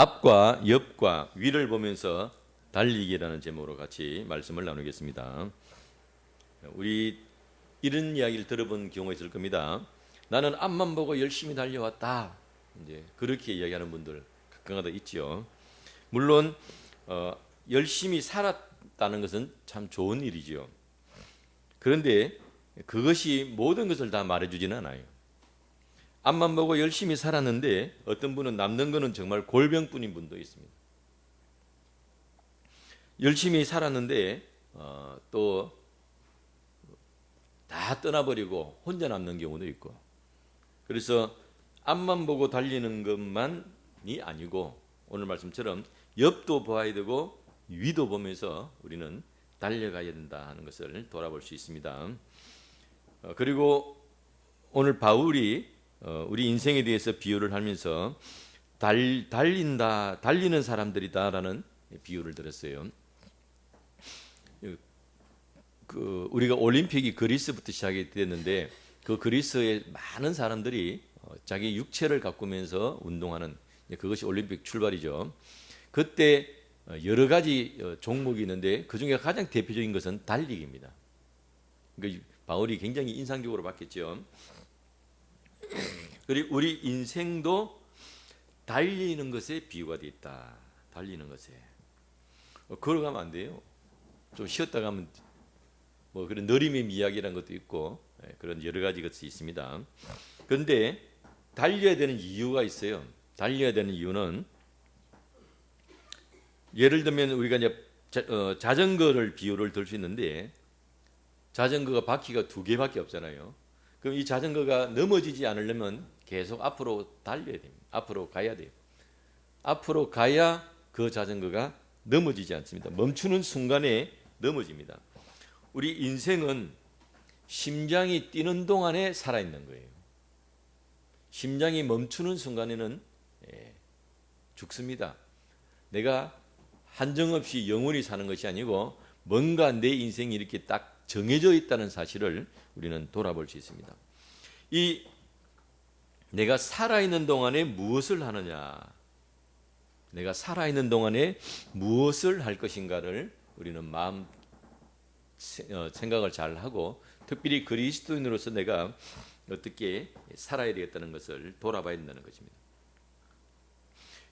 앞과 옆과 위를 보면서 달리기라는 제목으로 같이 말씀을 나누겠습니다. 우리 이런 이야기를 들어본 경우가 있을 겁니다. 나는 앞만 보고 열심히 달려왔다. 이제 그렇게 이야기하는 분들 가끔가다 있죠. 물론 열심히 살았다는 것은 참 좋은 일이죠. 그런데 그것이 모든 것을 다 말해주지는 않아요. 앞만 보고 열심히 살았는데 어떤 분은 남는 거는 정말 골병뿐인 분도 있습니다. 열심히 살았는데 또 다 떠나버리고 혼자 남는 경우도 있고, 그래서 앞만 보고 달리는 것만이 아니고 오늘 말씀처럼 옆도 봐야 되고 위도 보면서 우리는 달려가야 된다 하는 것을 돌아볼 수 있습니다. 그리고 오늘 바울이 우리 인생에 대해서 비유를 하면서 달리는 사람들이다라는 비유를 들었어요. 우리가 올림픽이 그리스부터 시작이 됐는데 그 그리스의 많은 사람들이 자기 육체를 가꾸면서 운동하는, 그것이 올림픽 출발이죠. 그때 여러 가지 종목이 있는데 그 중에 가장 대표적인 것은 달리기입니다. 그러니까 바울이 굉장히 인상적으로 봤겠죠. 그리고 우리 인생도 달리는 것에 비유가 되어 있다. 달리는 것에 걸어가면 안 돼요. 좀 쉬었다 가면 뭐 그런 느림의 이야기라는 것도 있고 그런 여러 가지 것이 있습니다. 그런데 달려야 되는 이유가 있어요. 달려야 되는 이유는, 예를 들면 우리가 이제 자전거를 비유를 들 수 있는데, 자전거가 바퀴가 2개밖에 없잖아요. 그럼 이 자전거가 넘어지지 않으려면 계속 앞으로 달려야 됩니다. 앞으로 가야 돼요. 앞으로 가야 그 자전거가 넘어지지 않습니다. 멈추는 순간에 넘어집니다. 우리 인생은 심장이 뛰는 동안에 살아있는 거예요. 심장이 멈추는 순간에는 죽습니다. 내가 한정없이 영원히 사는 것이 아니고 뭔가 내 인생이 이렇게 딱 정해져 있다는 사실을 우리는 돌아볼 수 있습니다. 이 내가 살아있는 동안에 무엇을 하느냐, 내가 살아있는 동안에 무엇을 할 것인가를 우리는 마음 생각을 잘 하고, 특별히 그리스도인으로서 내가 어떻게 살아야 되겠다는 것을 돌아봐야 된다는 것입니다.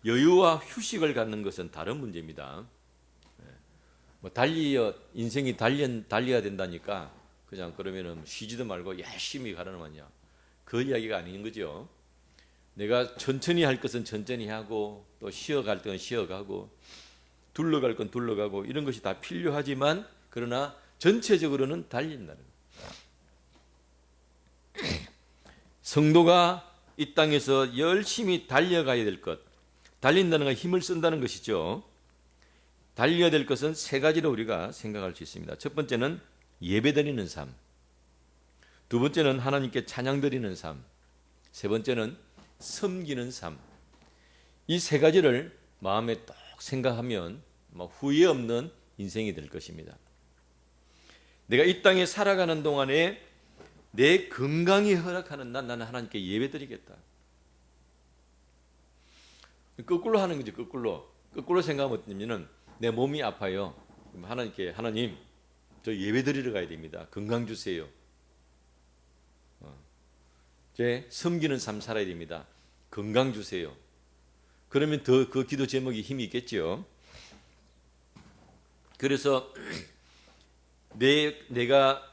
여유와 휴식을 갖는 것은 다른 문제입니다. 뭐 인생이 달려야 된다니까 그냥 그러면은 쉬지도 말고 열심히 가라는 거냐, 그 이야기가 아닌 거죠. 내가 천천히 할 것은 천천히 하고, 또 쉬어갈 때는 쉬어가고, 둘러갈 건 둘러가고, 이런 것이 다 필요하지만 그러나 전체적으로는 달린다는 거예요. 성도가 이 땅에서 열심히 달려가야 될 것, 달린다는 건 힘을 쓴다는 것이죠. 달려야 될 것은 3가지로 우리가 생각할 수 있습니다. 첫 번째는 예배드리는 삶, 두 번째는 하나님께 찬양드리는 삶, 세 번째는 섬기는 삶. 이 3가지를 마음에 딱 생각하면 후회 없는 인생이 될 것입니다. 내가 이 땅에 살아가는 동안에 내 건강이 허락하는 나는 하나님께 예배드리겠다. 거꾸로 하는 거죠. 거꾸로 생각하면 어떠냐면, 내 몸이 아파요. 하나님께, 하나님 저 예배드리러 가야 됩니다. 건강 주세요. 제 섬기는 삶 살아야 됩니다. 건강 주세요. 그러면 더 그 기도 제목이 힘이 있겠죠. 그래서 내가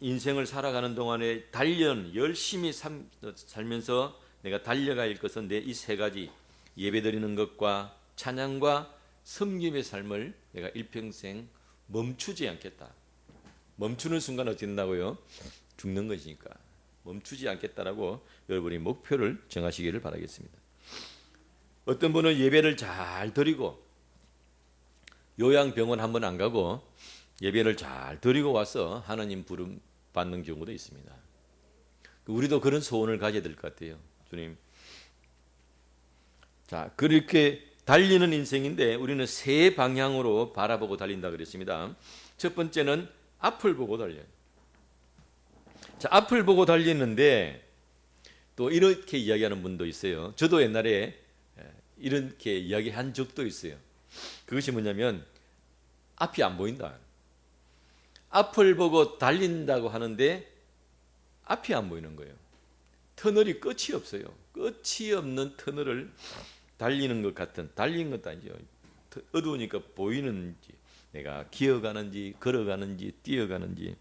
인생을 살아가는 동안에 열심히 살면서 내가 달려갈 것은 내 이 3가지, 예배드리는 것과 찬양과 섬김의 삶을 내가 일평생 멈추지 않겠다. 멈추는 순간 어떻게 된다고요? 죽는 것이니까 멈추지 않겠다라고 여러분이 목표를 정하시기를 바라겠습니다. 어떤 분은 예배를 잘 드리고 요양병원 한번 안 가고 예배를 잘 드리고 와서 하나님 부름 받는 경우도 있습니다. 우리도 그런 소원을 가져야 될 것 같아요. 주님, 자, 그렇게 달리는 인생인데 우리는 3 방향으로 바라보고 달린다 그랬습니다. 첫 번째는 앞을 보고 달려요. 자, 앞을 보고 달리는데 또 이렇게 이야기하는 분도 있어요. 저도 옛날에 이렇게 이야기한 적도 있어요. 그것이 뭐냐면 앞이 안 보인다. 앞을 보고 달린다고 하는데 앞이 안 보이는 거예요. 터널이 끝이 없어요. 끝이 없는 터널을 달리는 것 같은, 달리는 것도 아니죠. 어두우니까 보이는지, 내가 기어가는지 걸어가는지 뛰어가는지.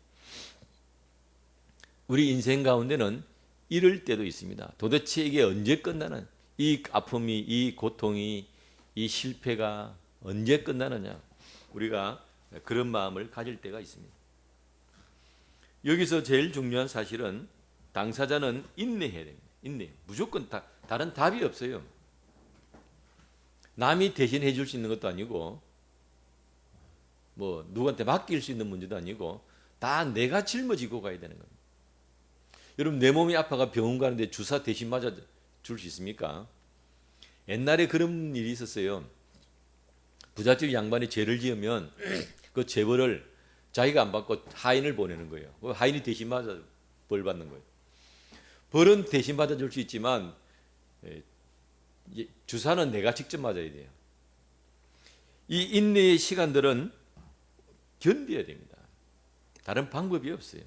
우리 인생 가운데는 이럴 때도 있습니다. 도대체 이게 언제 끝나는, 이 아픔이, 이 고통이, 이 실패가 언제 끝나느냐, 우리가 그런 마음을 가질 때가 있습니다. 여기서 제일 중요한 사실은 당사자는 인내해야 됩니다. 인내. 무조건 다른 답이 없어요. 남이 대신해 줄 수 있는 것도 아니고 뭐 누구한테 맡길 수 있는 문제도 아니고 다 내가 짊어지고 가야 되는 겁니다. 여러분, 내 몸이 아파가 병원 가는데 주사 대신 맞아 줄 수 있습니까? 옛날에 그런 일이 있었어요. 부잣집 양반이 죄를 지으면 그 죄벌을 자기가 안 받고 하인을 보내는 거예요. 하인이 대신 맞아 벌 받는 거예요. 벌은 대신 받아줄 수 있지만 주사는 내가 직접 맞아야 돼요. 이 인내의 시간들은 견뎌야 됩니다. 다른 방법이 없어요.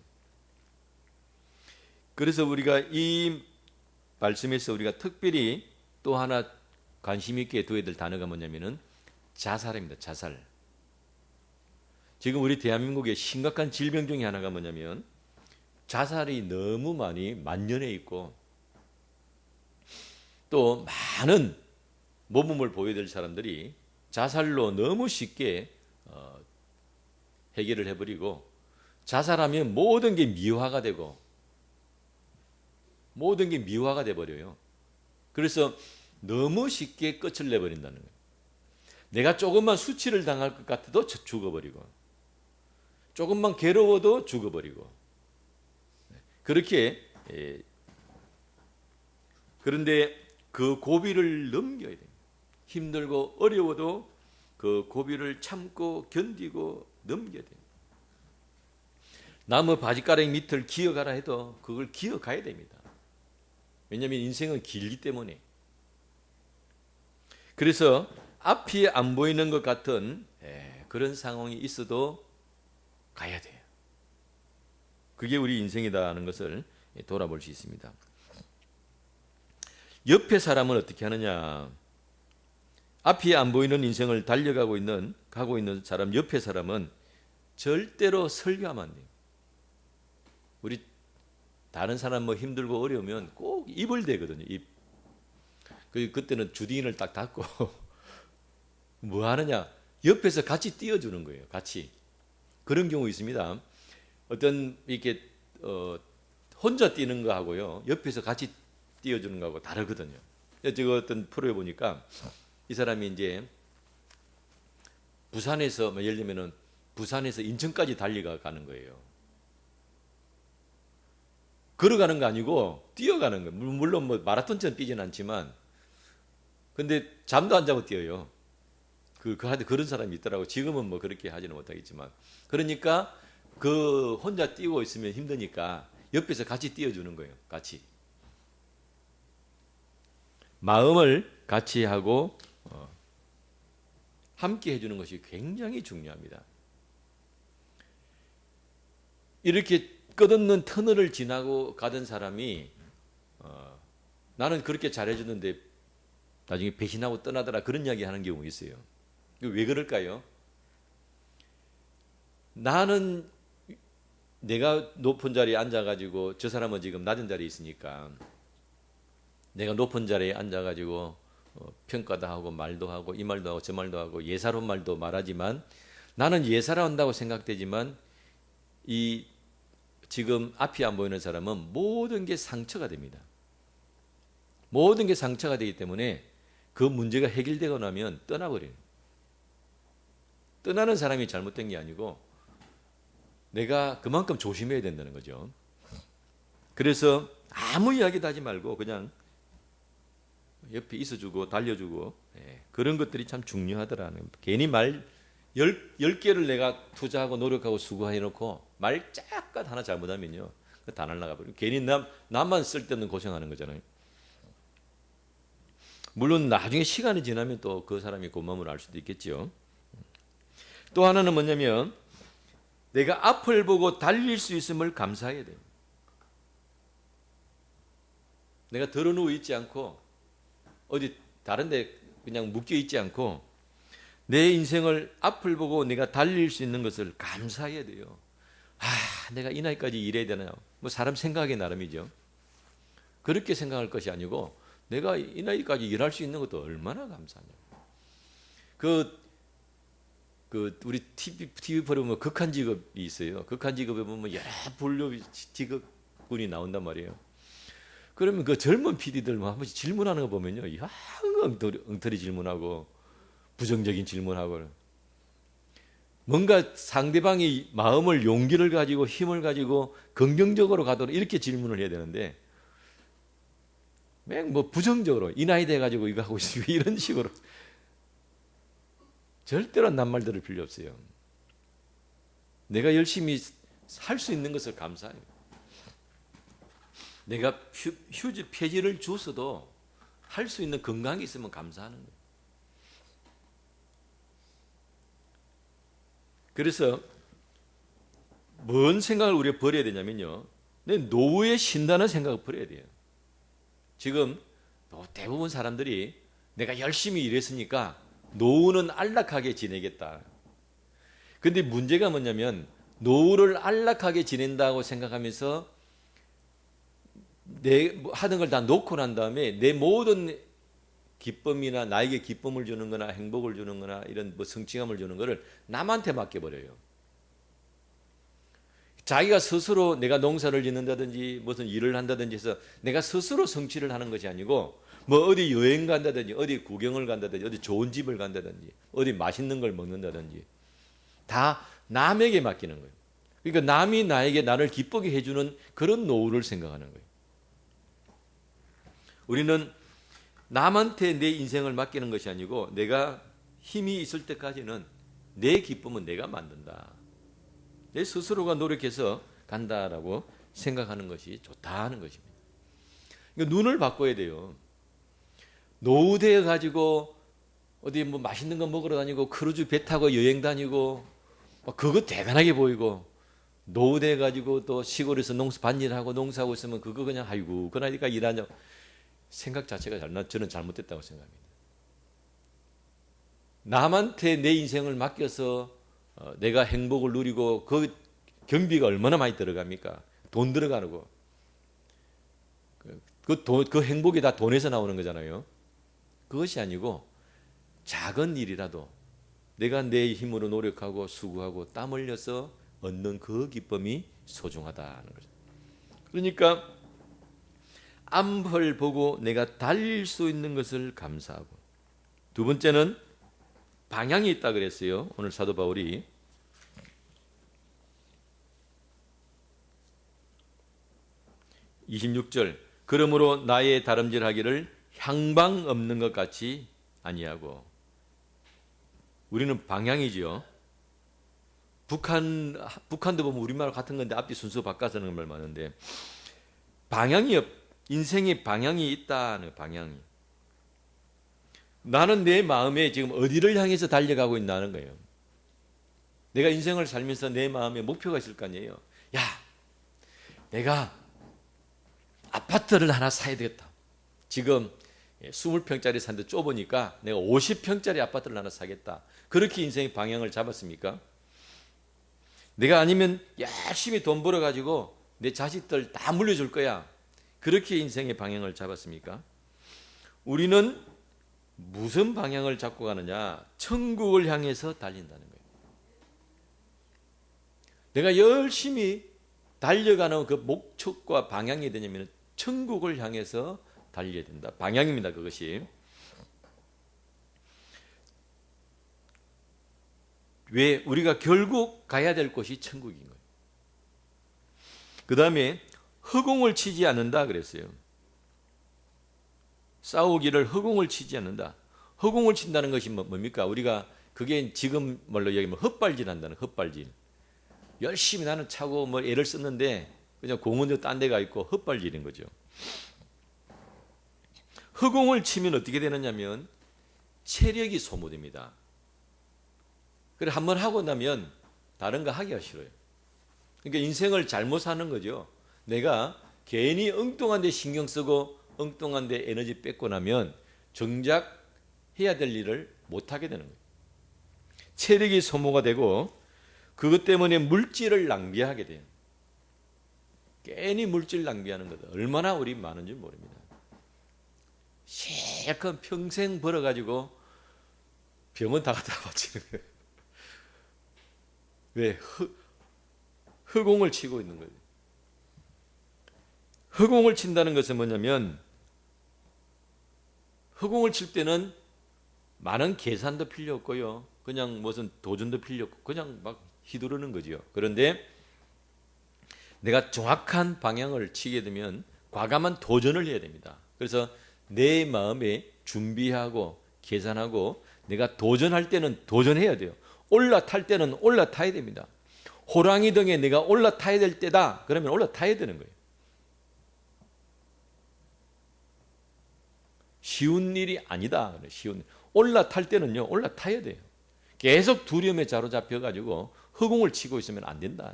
그래서 우리가 이 말씀에서 우리가 특별히 또 하나 관심 있게 둬야 될 단어가 뭐냐면은 자살입니다. 자살. 지금 우리 대한민국의 심각한 질병 중에 하나가 뭐냐면 자살이 너무 많이 만연해 있고 또 많은 모범을 보여야 될 사람들이 자살로 너무 쉽게 해결을 해버리고, 자살하면 모든 게 미화가 되고 모든 게 미화가 돼버려요. 그래서 너무 쉽게 끝을 내버린다는 거예요. 내가 조금만 수치를 당할 것 같아도 죽어버리고, 조금만 괴로워도 죽어버리고, 그렇게. 그런데 그 고비를 넘겨야 됩니다. 힘들고 어려워도 그 고비를 참고 견디고 넘겨야 됩니다. 나무 바지가락 밑을 기어가라 해도 그걸 기어가야 됩니다. 왜냐하면 인생은 길기 때문에. 그래서 앞이 안 보이는 것 같은 그런 상황이 있어도 가야 돼요. 그게 우리 인생이다 하는 것을 돌아볼 수 있습니다. 옆에 사람은 어떻게 하느냐? 앞이 안 보이는 인생을 달려가고 있는 사람, 옆에 사람은 절대로 설교하면 안 돼요. 우리 다른 사람 뭐 힘들고 어려우면 꼭 입을 대거든요. 입. 그때는 주디인을 딱 닫고 뭐 하느냐? 옆에서 같이 띄워주는 거예요. 같이. 그런 경우 있습니다. 어떤 이렇게 혼자 뛰는 거하고요, 옆에서 같이 띄워주는 거하고 다르거든요. 제가 어떤 프로에 보니까 이 사람이 이제 부산에서 예를 들면은 부산에서 인천까지 달려가는 거예요. 걸어가는 거 아니고 뛰어가는 거예요. 물론 뭐 마라톤처럼 뛰지는 않지만, 근데 잠도 안 자고 뛰어요. 그런 사람이 있더라고. 지금은 뭐 그렇게 하지는 못하겠지만. 그러니까 그 혼자 뛰고 있으면 힘드니까 옆에서 같이 뛰어주는 거예요. 같이. 마음을 같이 하고 함께 해주는 것이 굉장히 중요합니다. 이렇게 끝없는 터널을 지나고 가던 사람이 나는 그렇게 잘해주는데 나중에 배신하고 떠나더라, 그런 이야기 하는 경우 있어요. 왜 그럴까요? 나는 내가 높은 자리에 앉아가지고 저 사람은 지금 낮은 자리에 있으니까 내가 높은 자리에 앉아가지고 평가도 하고 말도 하고 이 말도 하고 저 말도 하고 예사로운 말도 말하지만, 나는 예사로운다고 생각되지만 이 지금 앞이 안 보이는 사람은 모든 게 상처가 됩니다. 모든 게 상처가 되기 때문에 그 문제가 해결되고 나면 떠나버려요. 떠나는 사람이 잘못된 게 아니고 내가 그만큼 조심해야 된다는 거죠. 그래서 아무 이야기도 하지 말고 그냥 옆에 있어주고 달려주고, 그런 것들이 참 중요하더라는. 괜히 말 10개를 내가 투자하고 노력하고 수고해놓고 말 짝갓 하나 잘못하면요, 다 날라가 버려요. 괜히 남만 쓸데없는 고생하는 거잖아요. 물론 나중에 시간이 지나면 또 그 사람이 고마움을 알 수도 있겠죠. 또 하나는 뭐냐면 내가 앞을 보고 달릴 수 있음을 감사해야 돼요. 내가 덜어누워 있지 않고 어디 다른 데 그냥 묶여 있지 않고 내 인생을 앞을 보고 내가 달릴 수 있는 것을 감사해야 돼요. 내가 이 나이까지 일해야 되나? 뭐 사람 생각의 나름이죠. 그렇게 생각할 것이 아니고 내가 이 나이까지 일할 수 있는 것도 얼마나 감사하냐. 우리 TV 보면 극한 직업이 있어요. 극한 직업에 보면 여러 분류 직업군이 나온단 말이에요. 그러면 그 젊은 PD들 한 번씩 질문하는 거 보면요, 엉터리 질문하고 부정적인 질문하고 뭔가 상대방이 마음을 용기를 가지고 힘을 가지고 긍정적으로 가도록 이렇게 질문을 해야 되는데 뭐 부정적으로 이 나이 돼 가지고 이거 하고 있으면 이런 식으로 절대로 낱말 들을 필요 없어요. 내가 열심히 할 수 있는 것을 감사해요. 내가 휴지 폐지를 줬어도 할 수 있는 건강이 있으면 감사하는 거예요. 그래서 뭔 생각을 우리가 버려야 되냐면요, 내 노후에 쉰다는 생각을 버려야 돼요. 지금 대부분 사람들이 내가 열심히 일했으니까 노후는 안락하게 지내겠다. 근데 문제가 뭐냐면 노후를 안락하게 지낸다고 생각하면서 내 하는 걸 다 놓고 난 다음에 내 모든 기쁨이나 나에게 기쁨을 주는 거나 행복을 주는 거나 이런 뭐 성취감을 주는 거를 남한테 맡겨버려요. 자기가 스스로 내가 농사를 짓는다든지 무슨 일을 한다든지 해서 내가 스스로 성취를 하는 것이 아니고 뭐 어디 여행 간다든지 어디 구경을 간다든지 어디 좋은 집을 간다든지 어디 맛있는 걸 먹는다든지 다 남에게 맡기는 거예요. 그러니까 남이 나에게 나를 기쁘게 해주는 그런 노후를 생각하는 거예요. 우리는 남한테 내 인생을 맡기는 것이 아니고 내가 힘이 있을 때까지는 내 기쁨은 내가 만든다. 내 스스로가 노력해서 간다라고 생각하는 것이 좋다 하는 것입니다. 그러니까 눈을 바꿔야 돼요. 노후되어 가지고 어디 뭐 맛있는 거 먹으러 다니고 크루즈 배 타고 여행 다니고 그거 대단하게 보이고 노후되어 가지고 또 시골에서 밭일하고 농사하고 있으면 그거 그냥 아이고 그 나이가 일하냐 생각 자체가 저는 잘못됐다고 생각합니다. 남한테 내 인생을 맡겨서 내가 행복을 누리고 그 경비가 얼마나 많이 들어갑니까? 돈 들어가고 그 행복이 다 돈에서 나오는 거잖아요. 그것이 아니고 작은 일이라도 내가 내 힘으로 노력하고 수고하고 땀 흘려서 얻는 그 기쁨이 소중하다는 거죠. 그러니까 앞을 보고 내가 달릴 수 있는 것을 감사하고, 두 번째는 방향이 있다 그랬어요. 오늘 사도 바울이 26절 그러므로 나의 다름질하기를 향방 없는 것 같이 아니하고, 우리는 방향이지요. 북한도 보면 우리말 같은 건데 앞뒤 순서 바꿔서 하는 말 많은데 인생의 방향이 있다는 방향이. 나는 내 마음에 지금 어디를 향해서 달려가고 있다는 거예요. 내가 인생을 살면서 내 마음에 목표가 있을 거 아니에요. 야, 내가 아파트를 하나 사야 되겠다. 지금 20평짜리 산데 좁으니까 내가 50평짜리 아파트를 하나 사겠다. 그렇게 인생의 방향을 잡았습니까? 내가 아니면 열심히 돈 벌어가지고 내 자식들 다 물려줄 거야. 그렇게 인생의 방향을 잡았습니까? 우리는 무슨 방향을 잡고 가느냐? 천국을 향해서 달린다는 거예요. 내가 열심히 달려가는 그 목적과 방향이 되냐면 천국을 향해서 달려야 된다. 방향입니다, 그것이. 왜? 우리가 결국 가야 될 곳이 천국인 거예요. 그 다음에 허공을 치지 않는다 그랬어요. 싸우기를 허공을 치지 않는다. 허공을 친다는 것이 뭡니까? 우리가 그게 지금 말로 얘기하면 헛발질 한다는, 헛발질. 열심히 나는 차고 뭐 애를 썼는데 그냥 공원도 딴 데가 있고 헛발질인 거죠. 허공을 치면 어떻게 되느냐면 체력이 소모됩니다. 그래 한번 하고 나면 다른 거 하기가 싫어요. 그러니까 인생을 잘못 사는 거죠. 내가 괜히 엉뚱한 데 신경 쓰고 엉뚱한 데 에너지 뺏고 나면 정작 해야 될 일을 못 하게 되는 거예요. 체력이 소모가 되고 그것 때문에 물질을 낭비하게 돼요. 괜히 물질 낭비하는 것 얼마나 우리 많은지 모릅니다. 실컷 평생 벌어가지고 병원 다 갖다 바치는 거예요. 왜? 허공을 치고 있는 거예요. 허공을 친다는 것은 뭐냐면 허공을 칠 때는 많은 계산도 필요 없고요. 그냥 무슨 도전도 필요 없고 그냥 막 휘두르는 거죠. 그런데 내가 정확한 방향을 치게 되면 과감한 도전을 해야 됩니다. 그래서 내 마음에 준비하고 계산하고 내가 도전할 때는 도전해야 돼요. 올라탈 때는 올라타야 됩니다. 호랑이 등에 내가 올라타야 될 때다. 그러면 올라타야 되는 거예요. 쉬운 일이 아니다. 쉬운 올라탈 때는요. 올라타야 돼요. 계속 두려움에 사로잡혀 가지고 허공을 치고 있으면 안 된다.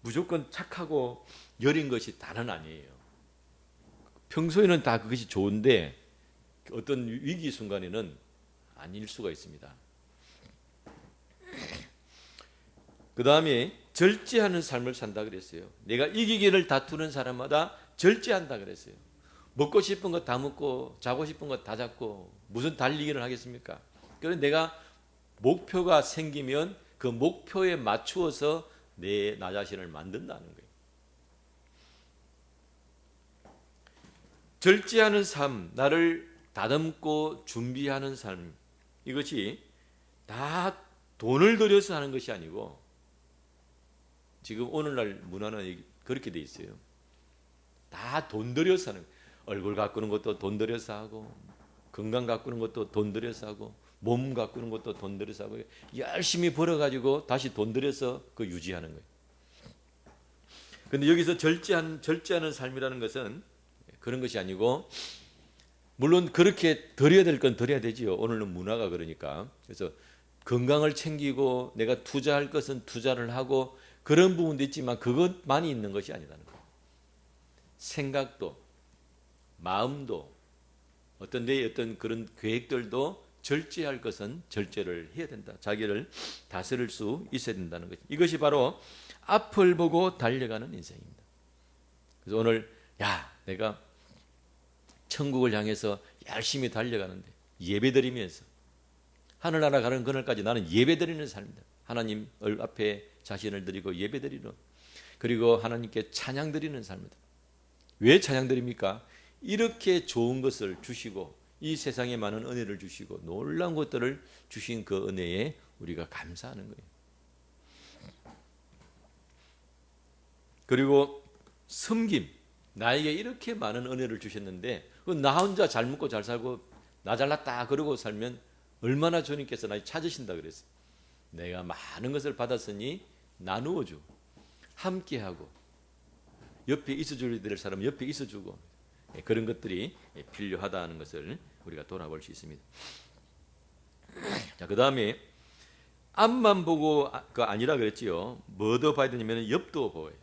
무조건 착하고 여린 것이 다는 아니에요. 평소에는 다 그것이 좋은데 어떤 위기 순간에는 아닐 수가 있습니다. 그 다음에 절제하는 삶을 산다 그랬어요. 내가 이기기를 다투는 사람마다 절제한다 그랬어요. 먹고 싶은 거 다 먹고 자고 싶은 거 다 잡고 무슨 달리기를 하겠습니까? 그래서 내가 목표가 생기면 그 목표에 맞추어서 나 자신을 만든다는 거예요. 절제하는 삶, 나를 다듬고 준비하는 삶, 이것이 다 돈을 들여서 하는 것이 아니고 지금 오늘날 문화는 그렇게 돼 있어요. 다 돈 들여서 하는, 얼굴 가꾸는 것도 돈 들여서 하고 건강 가꾸는 것도 돈 들여서 하고 몸 가꾸는 것도 돈 들여서 하고 열심히 벌어가지고 다시 돈 들여서 그 유지하는 거예요. 그런데 여기서 절제하는 삶이라는 것은 그런 것이 아니고 물론 그렇게 드려야 될 건 드려야 되지요. 오늘은 문화가 그러니까. 그래서 건강을 챙기고 내가 투자할 것은 투자를 하고 그런 부분도 있지만 그것만이 있는 것이 아니라는 거예요. 생각도 마음도 어떤 그런 계획들도 절제할 것은 절제를 해야 된다. 자기를 다스릴 수 있어야 된다는 거죠. 이것이 바로 앞을 보고 달려가는 인생입니다. 그래서 오늘 내가 천국을 향해서 열심히 달려가는데 예배드리면서 하늘나라 가는 그날까지 나는 예배드리는 삶입니다. 하나님 앞에 자신을 드리고 예배드리는, 그리고 하나님께 찬양드리는 삶입니다. 왜 찬양드립니까? 이렇게 좋은 것을 주시고 이 세상에 많은 은혜를 주시고 놀라운 것들을 주신 그 은혜에 우리가 감사하는 거예요. 그리고 섬김, 나에게 이렇게 많은 은혜를 주셨는데 나 혼자 잘 먹고 잘 살고 나 잘났다 그러고 살면 얼마나 주님께서 나 찾으신다 그랬어요. 내가 많은 것을 받았으니 나누어 주고 함께하고 옆에 있어줘야 될 사람 옆에 있어주고 그런 것들이 필요하다는 것을 우리가 돌아볼 수 있습니다. 자, 그 다음에 앞만 보고 아니라 그랬지요. 뭐 더 봐야 되냐면 옆도 보여요.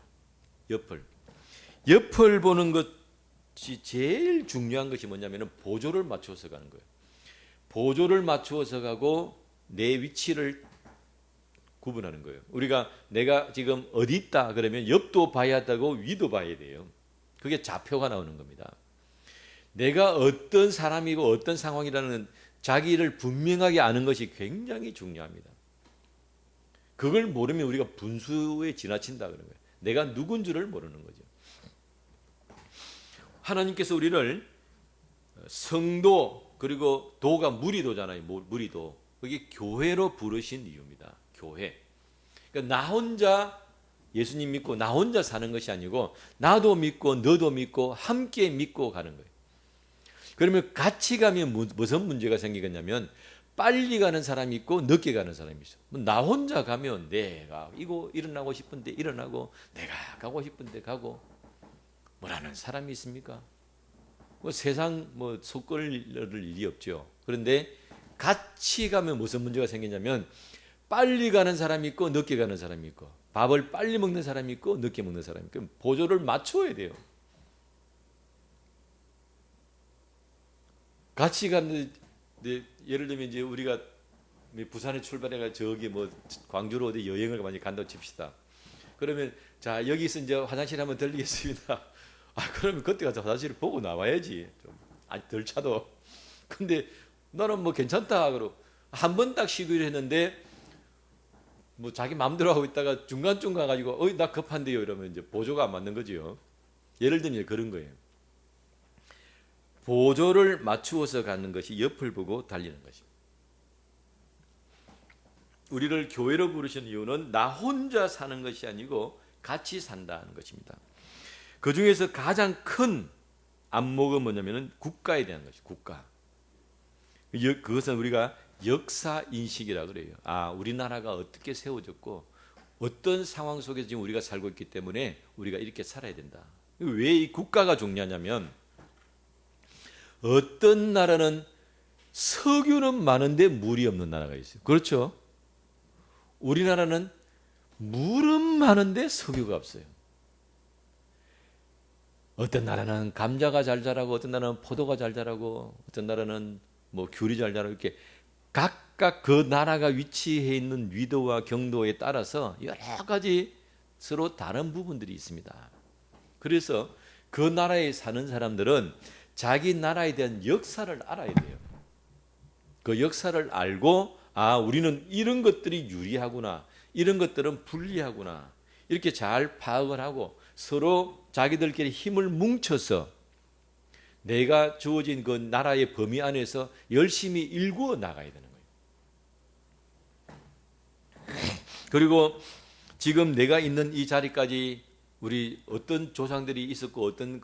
옆을 보는 것이 제일 중요한 것이 뭐냐면 보조를 맞추어서 가는 거예요. 보조를 맞추어서 가고 내 위치를 구분하는 거예요. 우리가 내가 지금 어디 있다 그러면 옆도 봐야 되고 위도 봐야 돼요. 그게 좌표가 나오는 겁니다. 내가 어떤 사람이고 어떤 상황이라는 자기를 분명하게 아는 것이 굉장히 중요합니다. 그걸 모르면 우리가 분수에 지나친다 그런 거예요. 내가 누군 줄을 모르는 거죠. 하나님께서 우리를 성도, 그리고 도가 무리도잖아요. 무리도. 그게 교회로 부르신 이유입니다. 교회. 그러니까 나 혼자 예수님 믿고 나 혼자 사는 것이 아니고 나도 믿고 너도 믿고 함께 믿고 가는 거예요. 그러면 같이 가면 무슨 문제가 생기겠냐면 빨리 가는 사람이 있고 늦게 가는 사람이 있어. 나 혼자 가면 내가 이거 일어나고 싶은데 일어나고 내가 가고 싶은데 가고 뭐라는 사람이 있습니까? 뭐 세상 뭐 속걸 일이 없죠. 그런데 같이 가면 무슨 문제가 생기냐면 빨리 가는 사람이 있고 늦게 가는 사람이 있고 밥을 빨리 먹는 사람이 있고 늦게 먹는 사람이 있고 보조를 맞춰야 돼요. 같이 가는데 예를 들면 이제 우리가 부산에 출발해가 저기 뭐 광주로 어디 여행을 많이 간다고 칩시다. 그러면 자 여기서 이제 화장실 한번 들리겠습니다. 그러면 그때 가서 화장실을 보고 나와야지. 좀 덜 차도. 근데 너는 뭐 괜찮다 그러고 한 번 딱 쉬기로 했는데 뭐 자기 마음대로 하고 있다가 중간쯤 가가지고 나 급한데요 이러면 이제 보조가 안 맞는 거지요. 예를 들면 그런 거예요. 보조를 맞추어서 가는 것이 옆을 보고 달리는 것입니다. 우리를 교회로 부르신 이유는 나 혼자 사는 것이 아니고 같이 산다는 것입니다. 그 중에서 가장 큰 안목은 뭐냐면은 국가에 대한 것이 국가. 그것은 우리가 역사 인식이라고 그래요. 우리나라가 어떻게 세워졌고 어떤 상황 속에서 지금 우리가 살고 있기 때문에 우리가 이렇게 살아야 된다. 왜 이 국가가 중요하냐면 어떤 나라는 석유는 많은데 물이 없는 나라가 있어요. 그렇죠? 우리나라는 물은 많은데 석유가 없어요. 어떤 나라는 감자가 잘 자라고 어떤 나라는 포도가 잘 자라고 어떤 나라는 뭐 귤이 잘 자라고 이렇게 각각 그 나라가 위치해 있는 위도와 경도에 따라서 여러 가지 서로 다른 부분들이 있습니다. 그래서 그 나라에 사는 사람들은 자기 나라에 대한 역사를 알아야 돼요. 그 역사를 알고 우리는 이런 것들이 유리하구나. 이런 것들은 불리하구나. 이렇게 잘 파악을 하고 서로 자기들끼리 힘을 뭉쳐서 내가 주어진 그 나라의 범위 안에서 열심히 일구어 나가야 되는 거예요. 그리고 지금 내가 있는 이 자리까지 우리 어떤 조상들이 있었고 어떤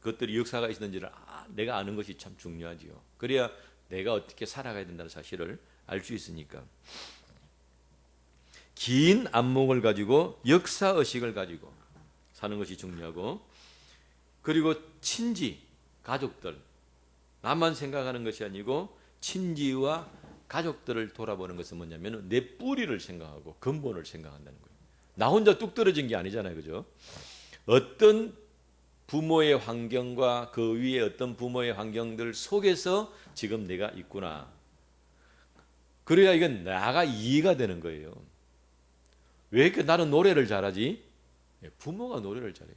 것들이 역사가 있었는지를 내가 아는 것이 참 중요하지요. 그래야 내가 어떻게 살아가야 된다는 사실을 알 수 있으니까. 긴 안목을 가지고 역사의식을 가지고 사는 것이 중요하고 그리고 친지, 가족들 나만 생각하는 것이 아니고 친지와 가족들을 돌아보는 것은 뭐냐면 내 뿌리를 생각하고 근본을 생각한다는 거예요. 나 혼자 뚝 떨어진 게 아니잖아요. 그죠? 어떤 부모의 환경과 그 위에 어떤 부모의 환경들 속에서 지금 내가 있구나. 그래야 이건 나가 이해가 되는 거예요. 왜 이렇게 나는 노래를 잘하지? 부모가 노래를 잘해요.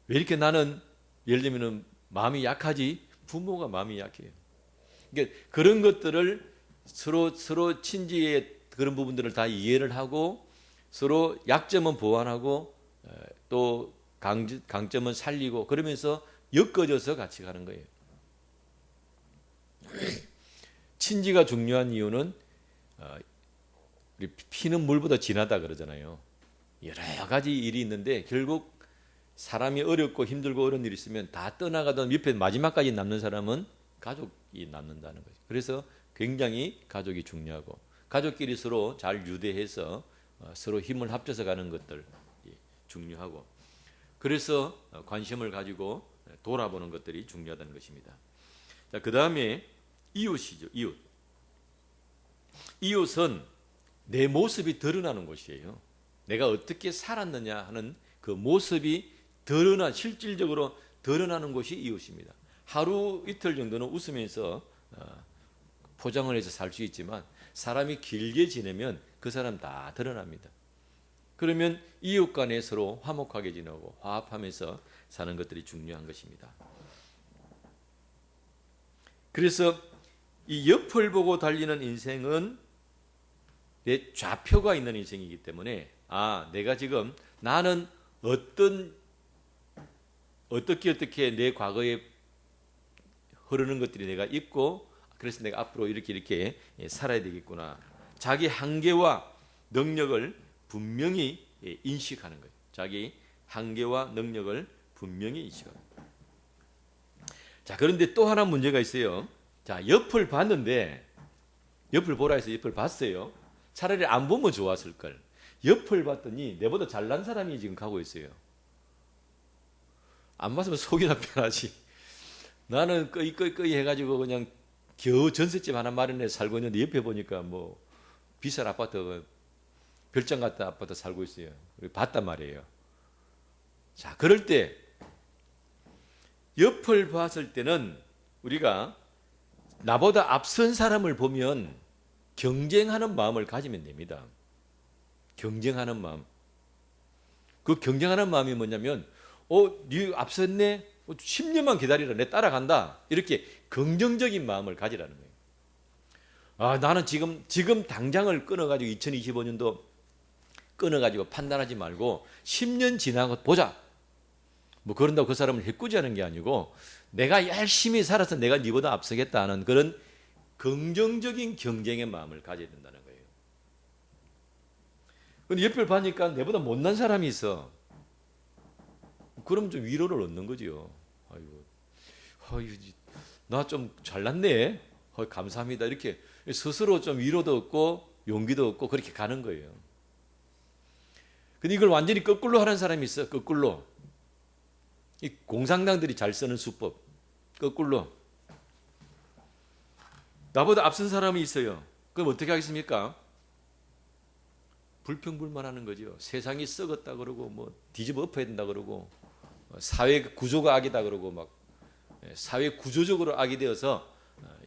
왜 이렇게 나는 예를 들면 마음이 약하지? 부모가 마음이 약해요. 그러니까 그런 것들을 서로 친지의 그런 부분들을 다 이해를 하고 서로 약점은 보완하고 또 강점은 살리고 그러면서 엮어져서 같이 가는 거예요. 친지가 중요한 이유는 우리 피는 물보다 진하다 그러잖아요. 여러 가지 일이 있는데 결국 사람이 어렵고 힘들고 어려운 일이 있으면 다 떠나가던 옆에 마지막까지 남는 사람은 가족이 남는다는 거죠. 그래서 굉장히 가족이 중요하고 가족끼리 서로 잘 유대해서 서로 힘을 합쳐서 가는 것들 중요하고 그래서 관심을 가지고 돌아보는 것들이 중요하다는 것입니다. 자, 그 다음에 이웃이죠. 이웃은 내 모습이 드러나는 곳이에요. 내가 어떻게 살았느냐 하는 그 모습이 실질적으로 드러나는 곳이 이웃입니다. 하루 이틀 정도는 웃으면서 포장을 해서 살 수 있지만 사람이 길게 지내면 그 사람 다 드러납니다. 그러면 이웃 간에 서로 화목하게 지내고 화합하면서 사는 것들이 중요한 것입니다. 그래서 이 옆을 보고 달리는 인생은 내 좌표가 있는 인생이기 때문에 내가 지금 나는 어떻게 내 과거에 흐르는 것들이 내가 있고 그래서 내가 앞으로 이렇게 살아야 되겠구나. 자기 한계와 능력을 분명히 인식하는 거예요. 자기 한계와 능력을 분명히 인식하는 거예요. 자, 그런데 또 하나 문제가 있어요. 자, 옆을 봤는데 옆을 보라 해서 옆을 봤어요. 차라리 안 보면 좋았을 걸. 옆을 봤더니 내보다 잘난 사람이 지금 가고 있어요. 안 봤으면 속이나 편하지. 나는 끄이 해가지고 그냥 겨우 전셋집 하나 마련해 살고 있는데 옆에 보니까 뭐 비싼 아파트, 별장 같은 아파트 살고 있어요. 봤단 말이에요. 자, 그럴 때 옆을 봤을 때는 우리가 나보다 앞선 사람을 보면 경쟁하는 마음을 가지면 됩니다. 경쟁하는 마음. 그 경쟁하는 마음이 뭐냐면, 네 앞섰네? 10년만 기다리라. 내 따라간다. 이렇게 긍정적인 마음을 가지라는 거예요. 아, 나는 지금 당장을 끊어가지고 2025년도 끊어가지고 판단하지 말고 10년 지나고 보자. 뭐 그런다고 그 사람을 해꾸지하는 게 아니고 내가 열심히 살아서 내가 네보다 앞서겠다 하는 그런 긍정적인 경쟁의 마음을 가져야 된다는 거예요. 근데 옆을 봐니까 내보다 못난 사람이 있어. 그럼 좀 위로를 얻는 거지요. 아이고, 나 좀 잘났네. 감사합니다. 이렇게 스스로 좀 위로도 얻고 용기도 얻고 그렇게 가는 거예요. 근데 이걸 완전히 거꾸로 하는 사람이 있어. 거꾸로. 이 공상당들이 잘 쓰는 수법. 거꾸로. 나보다 앞선 사람이 있어요. 그럼 어떻게 하겠습니까? 불평불만하는 거죠. 세상이 썩었다 그러고 뭐 뒤집어 엎어야 된다 그러고 사회 구조가 악이다 그러고 막 사회 구조적으로 악이 되어서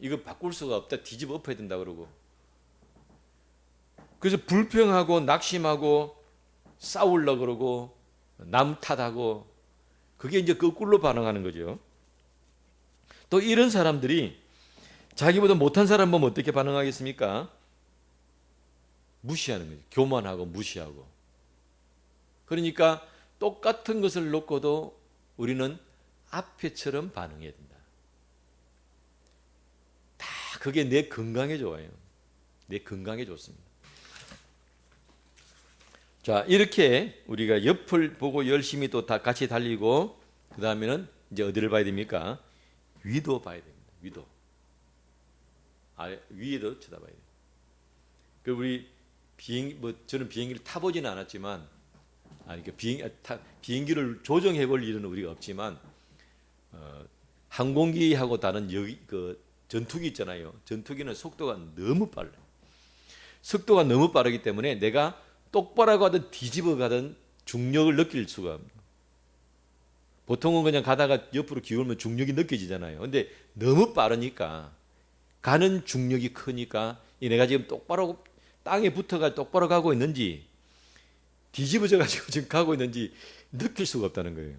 이거 바꿀 수가 없다. 뒤집어 엎어야 된다 그러고. 그래서 불평하고 낙심하고 싸우려고 그러고 남 탓하고 그게 이제 거꾸로 반응하는 거죠. 또 이런 사람들이 자기보다 못한 사람 보면 어떻게 반응하겠습니까? 무시하는 거죠. 교만하고 무시하고. 그러니까 똑같은 것을 놓고도 우리는 앞에처럼 반응해야 된다. 다 그게 내 건강에 좋아요. 내 건강에 좋습니다. 자, 이렇게 우리가 옆을 보고 열심히 또 다 같이 달리고 그 다음에는 이제 어디를 봐야 됩니까? 위도 봐야 됩니다. 위도. 위에도 쳐다봐야 돼요. 그 우리 저는 비행기를 타보지는 않았지만, 비행기를 조정해 볼 일은 우리가 없지만, 항공기하고 다른 전투기 있잖아요. 전투기는 속도가 너무 빨라요. 속도가 너무 빠르기 때문에 내가 똑바로 가든 뒤집어 가든 중력을 느낄 수가 없어요. 보통은 그냥 가다가 옆으로 기울면 중력이 느껴지잖아요. 근데 너무 빠르니까 가는 중력이 크니까 내가 지금 똑바로 땅에 붙어가 똑바로 가고 있는지 뒤집어져 가지고 지금 가고 있는지 느낄 수가 없다는 거예요.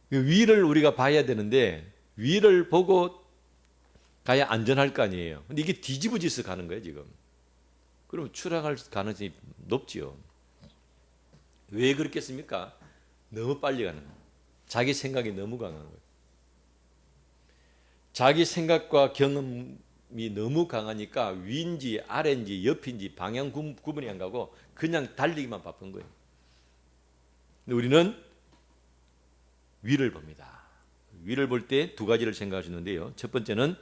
위를 우리가 봐야 되는데 위를 보고 가야 안전할 거 아니에요. 근데 이게 뒤집어져서 가는 거예요, 지금. 그러면 추락할 가능성이 높지요. 왜 그렇겠습니까? 너무 빨리 가는 거예요. 자기 생각이 너무 강한 거예요. 자기 생각과 경험이 너무 강하니까 위인지 아래인지 옆인지 방향 구분이 안 가고 그냥 달리기만 바쁜 거예요. 근데 우리는 위를 봅니다. 위를 볼 때 두 가지를 생각하시는데요. 첫 번째는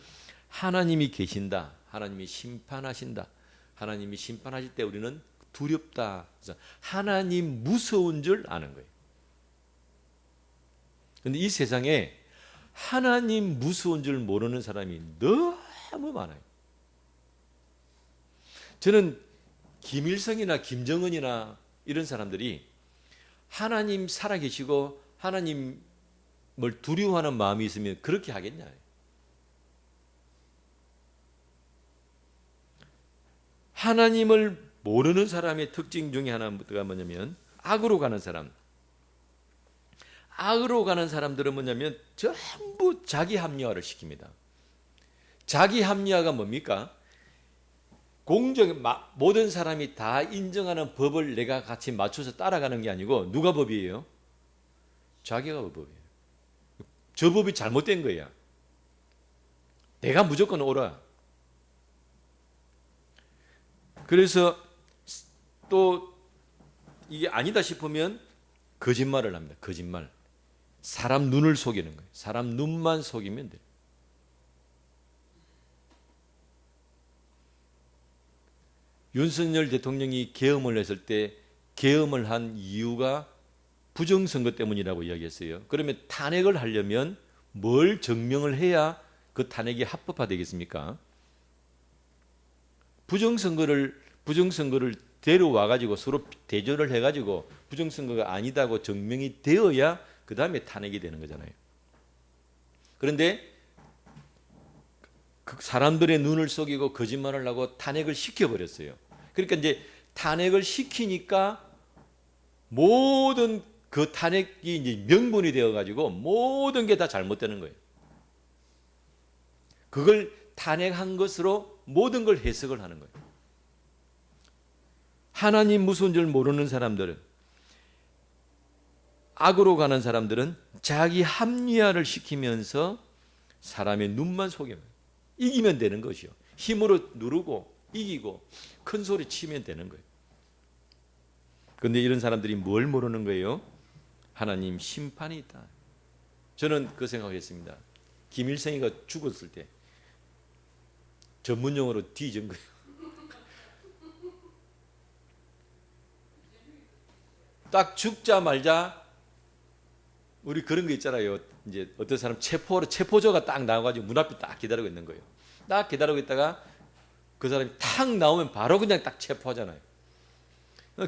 하나님이 계신다. 하나님이 심판하신다. 하나님이 심판하실 때 우리는 두렵다. 그래서 하나님 무서운 줄 아는 거예요. 그런데 이 세상에 하나님 무서운 줄 모르는 사람이 너무 많아요. 저는 김일성이나 김정은이나 이런 사람들이 하나님 살아계시고 하나님을 두려워하는 마음이 있으면 그렇게 하겠냐. 하나님을 모르는 사람의 특징 중에 하나가 뭐냐면 악으로 가는 사람. 악으로 가는 사람들은 뭐냐면 전부 자기 합리화를 시킵니다. 자기 합리화가 뭡니까? 모든 사람이 다 인정하는 법을 내가 같이 맞춰서 따라가는 게 아니고 누가 법이에요? 자기가 법이에요. 저 법이 잘못된 거야. 내가 무조건 옳아. 그래서 또 이게 아니다 싶으면 거짓말을 합니다. 거짓말. 사람 눈을 속이는 거예요. 사람 눈만 속이면 돼요. 윤석열 대통령이 계엄을 했을 때 계엄을 한 이유가 부정선거 때문이라고 이야기했어요. 그러면 탄핵을 하려면 뭘 증명을 해야 그 탄핵이 합법화되겠습니까? 부정선거를 데려와 가지고 서로 대조를 해 가지고 부정선거가 아니다고 증명이 되어야 그 다음에 탄핵이 되는 거잖아요. 그런데 그 사람들의 눈을 속이고 거짓말을 하고 탄핵을 시켜버렸어요. 그러니까 이제 탄핵을 시키니까 모든 그 탄핵이 이제 명분이 되어가지고 모든 게 다 잘못되는 거예요. 그걸 탄핵한 것으로 모든 걸 해석을 하는 거예요. 하나님 무서운 줄 모르는 사람들은, 악으로 가는 사람들은 자기 합리화를 시키면서 사람의 눈만 속이면 이기면 되는 것이요. 힘으로 누르고 이기고 큰 소리 치면 되는 거예요. 그런데 이런 사람들이 뭘 모르는 거예요? 하나님 심판이 있다. 저는 그 생각했습니다. 김일성이가 죽었을 때 전문용어로 뒤진 거예요. 딱 죽자 말자 우리 그런 거 있잖아요. 이제 어떤 사람 체포조가 딱 나와가지고 문 앞에 딱 기다리고 있는 거예요. 딱 기다리고 있다가 그 사람이 탁 나오면 바로 그냥 딱 체포하잖아요.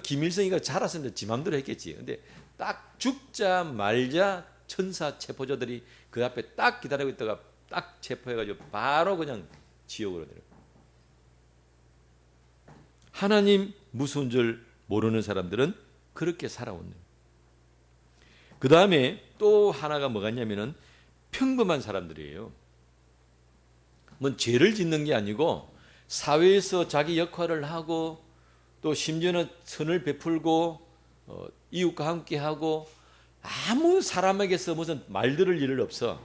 김일성이가 잘했으면 지 맘대로 했겠지. 근데 딱 죽자 말자 천사 체포조들이 그 앞에 딱 기다리고 있다가 딱 체포해가지고 바로 그냥 지옥으로 내려. 하나님 무서운 줄 모르는 사람들은 그렇게 살아온. 그 다음에 또 하나가 뭐가 있냐면은 평범한 사람들이에요. 뭐 죄를 짓는 게 아니고 사회에서 자기 역할을 하고 또 심지어는 선을 베풀고 이웃과 함께하고 아무 사람에게서 무슨 말 들을 일은 없어.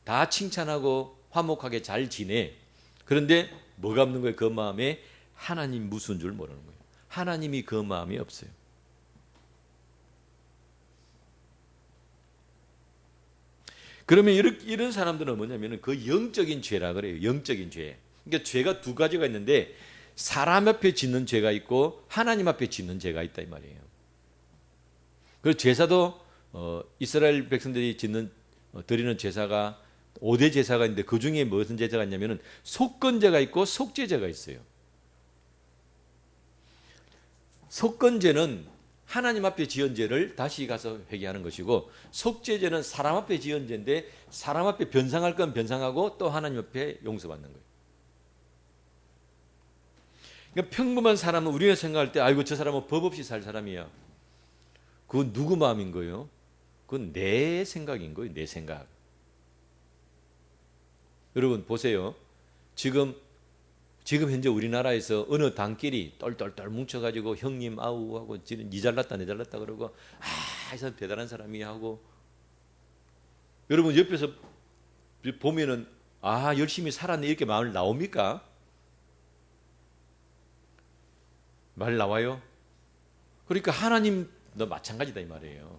다 칭찬하고 화목하게 잘 지내. 그런데 뭐가 없는 거예요? 그 마음에 하나님 무슨 줄 모르는 거예요. 하나님이 그 마음이 없어요. 그러면 이런 사람들은 뭐냐면 그 영적인 죄라 그래요. 영적인 죄. 그러니까 죄가 두 가지가 있는데 사람 앞에 짓는 죄가 있고 하나님 앞에 짓는 죄가 있다 이 말이에요. 그 제사도 이스라엘 백성들이 드리는 제사가 5대 제사가 있는데 그 중에 무슨 제사가 있냐면은 속건제가 있고 속죄제가 있어요. 속건제는 하나님 앞에 지은 죄를 다시 가서 회개하는 것이고 속죄제는 사람 앞에 지은 죄인데 사람 앞에 변상할 건 변상하고 또 하나님 앞에 용서받는 거예요. 그러니까 평범한 사람은 우리가 생각할 때 아이고 저 사람은 법 없이 살 사람이야. 그건 누구 마음인 거예요? 그건 내 생각인 거예요. 내 생각. 여러분 보세요. 지금 현재 우리나라에서 어느 당끼리 똘똘똘 뭉쳐가지고 형님 아우 하고 니 잘났다 내 잘났다 그러고 이 사람 대단한 사람이야 하고 여러분 옆에서 보면은 열심히 살았네 이렇게 마음을 나옵니까? 말 나와요? 그러니까 하나님도 마찬가지다 이 말이에요.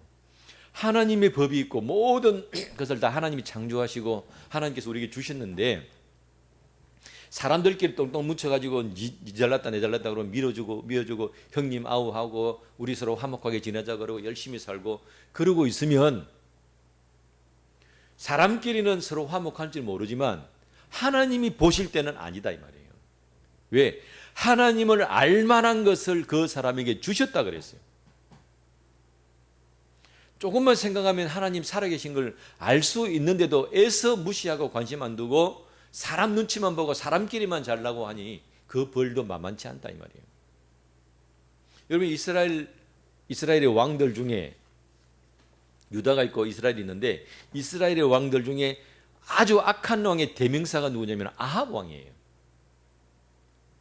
하나님의 법이 있고 모든 것을 다 하나님이 창조하시고 하나님께서 우리에게 주셨는데 사람들끼리 똥똥 뭉쳐가지고 니 잘났다 내 잘났다 그러고 밀어주고 형님 아우 하고 우리 서로 화목하게 지내자 그러고 열심히 살고 그러고 있으면 사람끼리는 서로 화목할 줄 모르지만 하나님이 보실 때는 아니다 이 말이에요. 왜? 하나님을 알만한 것을 그 사람에게 주셨다 그랬어요. 조금만 생각하면 하나님 살아계신 걸 알 수 있는데도 애써 무시하고 관심 안 두고 사람 눈치만 보고 사람끼리만 잘나고 하니 그 벌도 만만치 않다 이 말이에요. 여러분 이스라엘의 왕들 중에 유다가 있고 이스라엘이 있는데 이스라엘의 왕들 중에 아주 악한 왕의 대명사가 누구냐면 아합 왕이에요.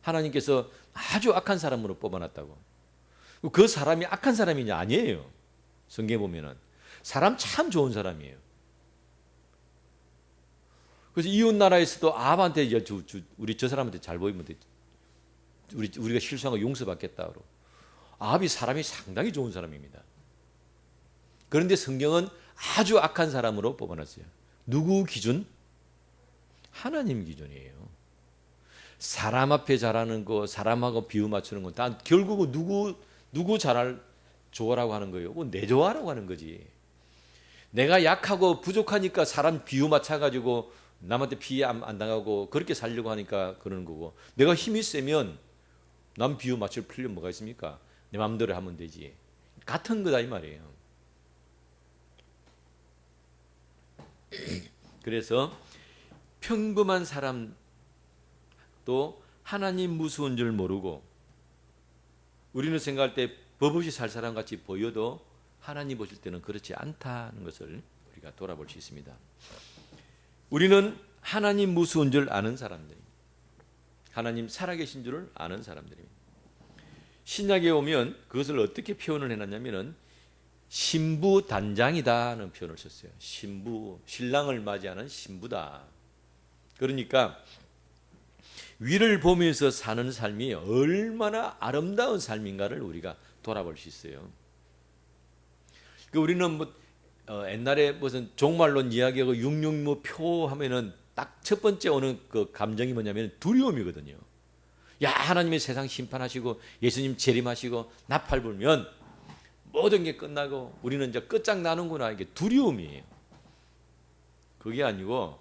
하나님께서 아주 악한 사람으로 뽑아놨다고. 그 사람이 악한 사람이냐? 아니에요. 성경에 보면은 사람 참 좋은 사람이에요. 그래서 이웃 나라에서도 아합한테 이제 우리 저 사람한테 잘 보이면 우리가 실수한 거 용서받겠다 그러고. 아합이 사람이 상당히 좋은 사람입니다. 그런데 성경은 아주 악한 사람으로 뽑아놨어요. 누구 기준? 하나님 기준이에요. 사람 앞에 잘하는 거, 사람하고 비유 맞추는 건 다 결국은 누구 잘할 좋아라고 하는 거예요. 내 좋아라고 하는 거지. 내가 약하고 부족하니까 사람 비유 맞춰가지고 남한테 피해 안 당하고 그렇게 살려고 하니까 그러는 거고, 내가 힘이 세면 남 비유 맞출 필요 뭐가 있습니까? 내 마음대로 하면 되지. 같은 거다 이 말이에요. 그래서 평범한 사람도 하나님 무서운 줄 모르고, 우리는 생각할 때 법 없이 살 사람 같이 보여도 하나님 보실 때는 그렇지 않다는 것을 우리가 돌아볼 수 있습니다. 우리는 하나님 무서운 줄 아는 사람들입니다. 하나님 살아계신 줄을 아는 사람들입니다. 신약에 오면 그것을 어떻게 표현을 해놨냐면은 신부단장이다는 표현을 썼어요. 신부, 신랑을 맞이하는 신부다. 그러니까 위를 보면서 사는 삶이 얼마나 아름다운 삶인가를 우리가 돌아볼 수 있어요. 우리는 뭐 옛날에 무슨 종말론 이야기하고 666 표 하면은 딱 첫 번째 오는 그 감정이 뭐냐면 두려움이거든요. 야, 하나님이 세상 심판하시고 예수님 재림하시고 나팔 불면 모든 게 끝나고 우리는 이제 끝장나는구나, 이게 두려움이에요. 그게 아니고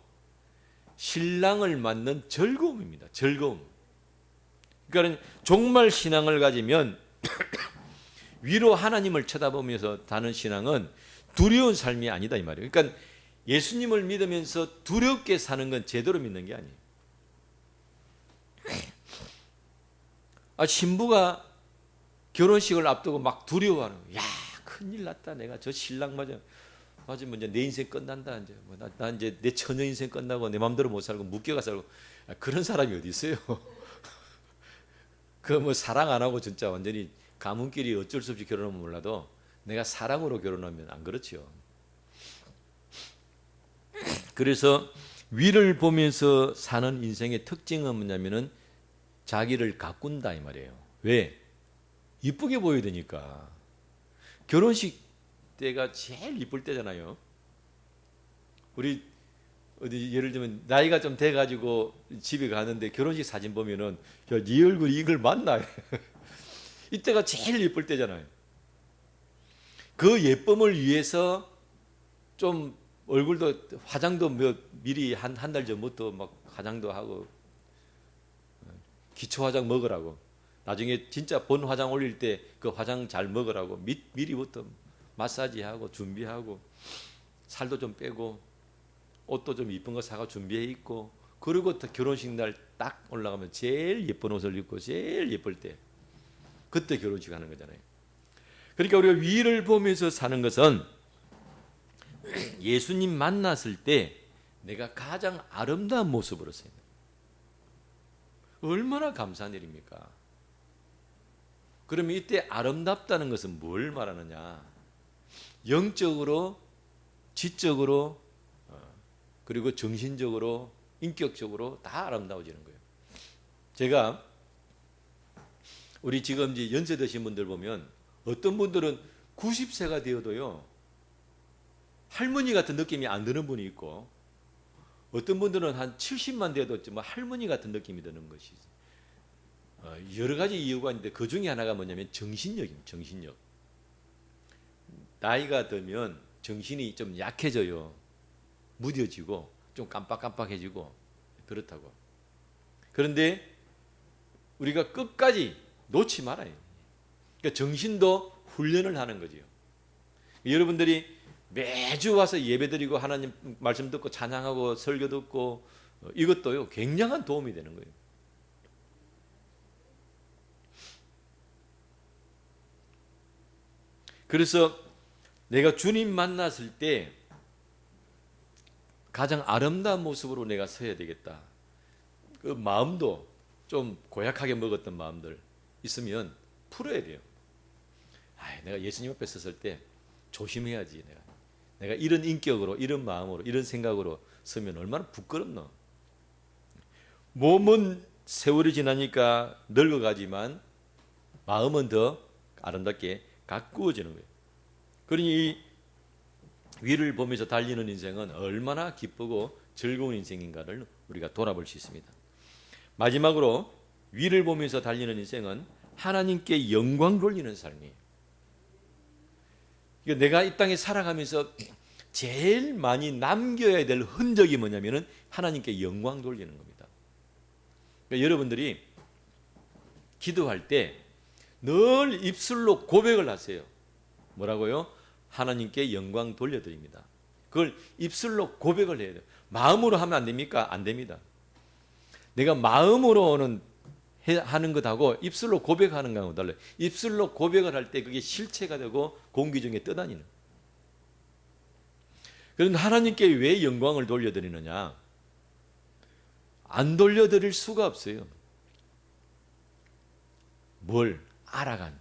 신랑을 맞는 즐거움입니다. 즐거움. 그러니까 종말 신앙을 가지면 위로 하나님을 쳐다보면서 사는 신앙은 두려운 삶이 아니다 이 말이에요. 그러니까 예수님을 믿으면서 두렵게 사는 건 제대로 믿는 게 아니에요. 신부가 결혼식을 앞두고 막 두려워하는 거예요. 야, 큰일 났다. 내가 저 신랑 맞으면 이제 내 인생 끝난다. 이제 나 이제 내 처녀 인생 끝나고 내 마음대로 못 살고 묶여가 살고. 그런 사람이 어디 있어요? 그 뭐 사랑 안 하고 진짜 완전히 가문끼리 어쩔 수 없이 결혼하면 몰라도 내가 사랑으로 결혼하면 안 그렇죠. 그래서 위를 보면서 사는 인생의 특징은 뭐냐면은 자기를 가꾼다 이 말이에요. 왜? 이쁘게 보여야 되니까. 결혼식 때가 제일 이쁠 때잖아요. 우리 어디 예를 들면 나이가 좀 돼가지고 집에 가는데 결혼식 사진 보면은 야, 네 얼굴이 이걸 맞나? 이때가 제일 예쁠 때잖아요. 그 예쁨을 위해서 좀 얼굴도 화장도 미리 한 달 전부터 막 화장도 하고 기초 화장 먹으라고. 나중에 진짜 본 화장 올릴 때 그 화장 잘 먹으라고 미리부터 마사지하고 준비하고 살도 좀 빼고 옷도 좀 이쁜 거 사가 준비해 입고, 그리고 결혼식 날 딱 올라가면 제일 예쁜 옷을 입고 제일 예쁠 때 그때 결혼식 하는 거잖아요. 그러니까 우리가 위를 보면서 사는 것은 예수님 만났을 때 내가 가장 아름다운 모습으로 삽니다. 얼마나 감사한 일입니까? 그러면 이때 아름답다는 것은 뭘 말하느냐? 영적으로, 지적으로, 그리고 정신적으로, 인격적으로 다 아름다워지는 거예요. 제가 우리 지금 이제 연세 드신 분들 보면 어떤 분들은 90세가 되어도요 할머니 같은 느낌이 안 드는 분이 있고, 어떤 분들은 한 70만 돼도 뭐 할머니 같은 느낌이 드는 것이 있어요. 여러 가지 이유가 있는데 그 중에 하나가 뭐냐면 정신력입니다. 정신력. 나이가 들면 정신이 좀 약해져요. 무뎌지고 좀 깜빡깜빡해지고 그렇다고. 그런데 우리가 끝까지 놓지 말아요. 그러니까 정신도 훈련을 하는 거죠. 여러분들이 매주 와서 예배드리고 하나님 말씀 듣고 찬양하고 설교 듣고 이것도요 굉장한 도움이 되는 거예요. 그래서 내가 주님 만났을 때 가장 아름다운 모습으로 내가 서야 되겠다. 그 마음도 좀 고약하게 먹었던 마음들 있으면 풀어야 돼요. 내가 예수님 앞에 섰을 때 조심해야지. 내가 이런 인격으로, 이런 마음으로, 이런 생각으로 서면 얼마나 부끄럽노. 몸은 세월이 지나니까 늙어가지만 마음은 더 아름답게 가꾸어지는 거예요. 그러니 위를 보면서 달리는 인생은 얼마나 기쁘고 즐거운 인생인가를 우리가 돌아볼 수 있습니다. 마지막으로 위를 보면서 달리는 인생은 하나님께 영광 돌리는 삶이에요. 내가 이 땅에 살아가면서 제일 많이 남겨야 될 흔적이 뭐냐면은 하나님께 영광 돌리는 겁니다. 그러니까 여러분들이 기도할 때 늘 입술로 고백을 하세요. 뭐라고요? 하나님께 영광 돌려드립니다. 그걸 입술로 고백을 해야 돼요. 마음으로 하면 안 됩니까? 안 됩니다. 내가 마음으로는 하는 것하고 입술로 고백하는 거하고 달라요. 입술로 고백을 할 때 그게 실체가 되고 공기 중에 떠다니는. 그런데 하나님께 왜 영광을 돌려드리느냐? 안 돌려드릴 수가 없어요. 뭘 알아간.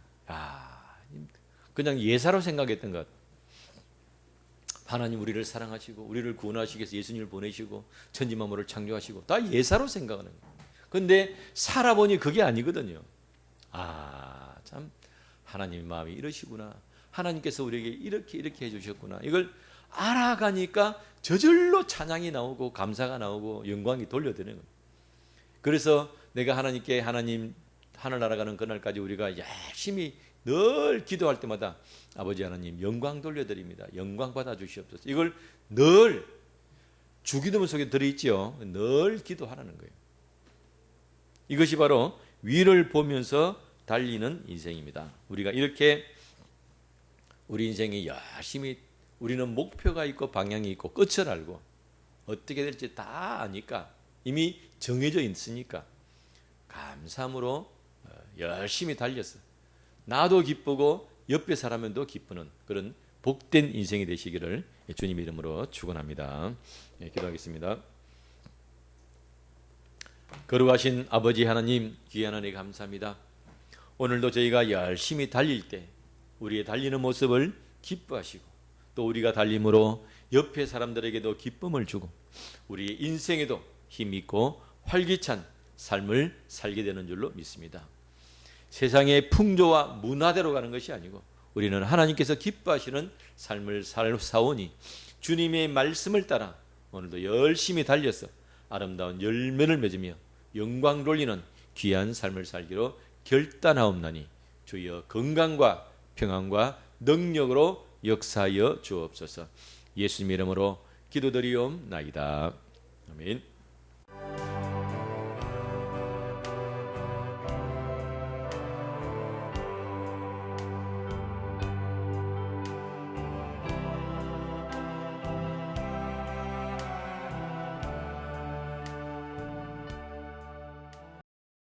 그냥 예사로 생각했던 것. 하나님 우리를 사랑하시고 우리를 구원하시기 위해서 예수님을 보내시고 천지만물을 창조하시고 다 예사로 생각하는 거예요. 그런데 살아보니 그게 아니거든요. 참 하나님의 마음이 이러시구나. 하나님께서 우리에게 이렇게 해주셨구나. 이걸 알아가니까 저절로 찬양이 나오고 감사가 나오고 영광이 돌려드리는 거예요. 그래서 내가 하나님께 하나님 하늘나라 가는 그날까지 우리가 열심히 늘 기도할 때마다 아버지 하나님 영광 돌려드립니다. 영광 받아주시옵소서. 이걸 늘 주기도문 속에 들어있죠. 늘 기도하라는 거예요. 이것이 바로 위를 보면서 달리는 인생입니다. 우리가 이렇게 우리 인생이 열심히 우리는 목표가 있고 방향이 있고 끝을 알고 어떻게 될지 다 아니까 이미 정해져 있으니까 감사함으로 열심히 달렸어. 나도 기쁘고 옆에 사람도 기쁘는 그런 복된 인생이 되시기를 주님 이름으로 축원합니다. 기도하겠습니다. 거룩하신 아버지 하나님, 귀한 하나님 감사합니다. 오늘도 저희가 열심히 달릴 때 우리의 달리는 모습을 기뻐하시고 또 우리가 달림으로 옆에 사람들에게도 기쁨을 주고 우리의 인생에도 힘있고 활기찬 삶을 살게 되는 줄로 믿습니다. 세상의 풍조와 문화대로 가는 것이 아니고 우리는 하나님께서 기뻐하시는 삶을 살사오니 주님의 말씀을 따라 오늘도 열심히 달려서 아름다운 열매를 맺으며 영광 돌리는 귀한 삶을 살기로 결단하옵나니 주여 건강과 평안과 능력으로 역사하여 주옵소서. 예수님 이름으로 기도드리옵나이다. 아멘.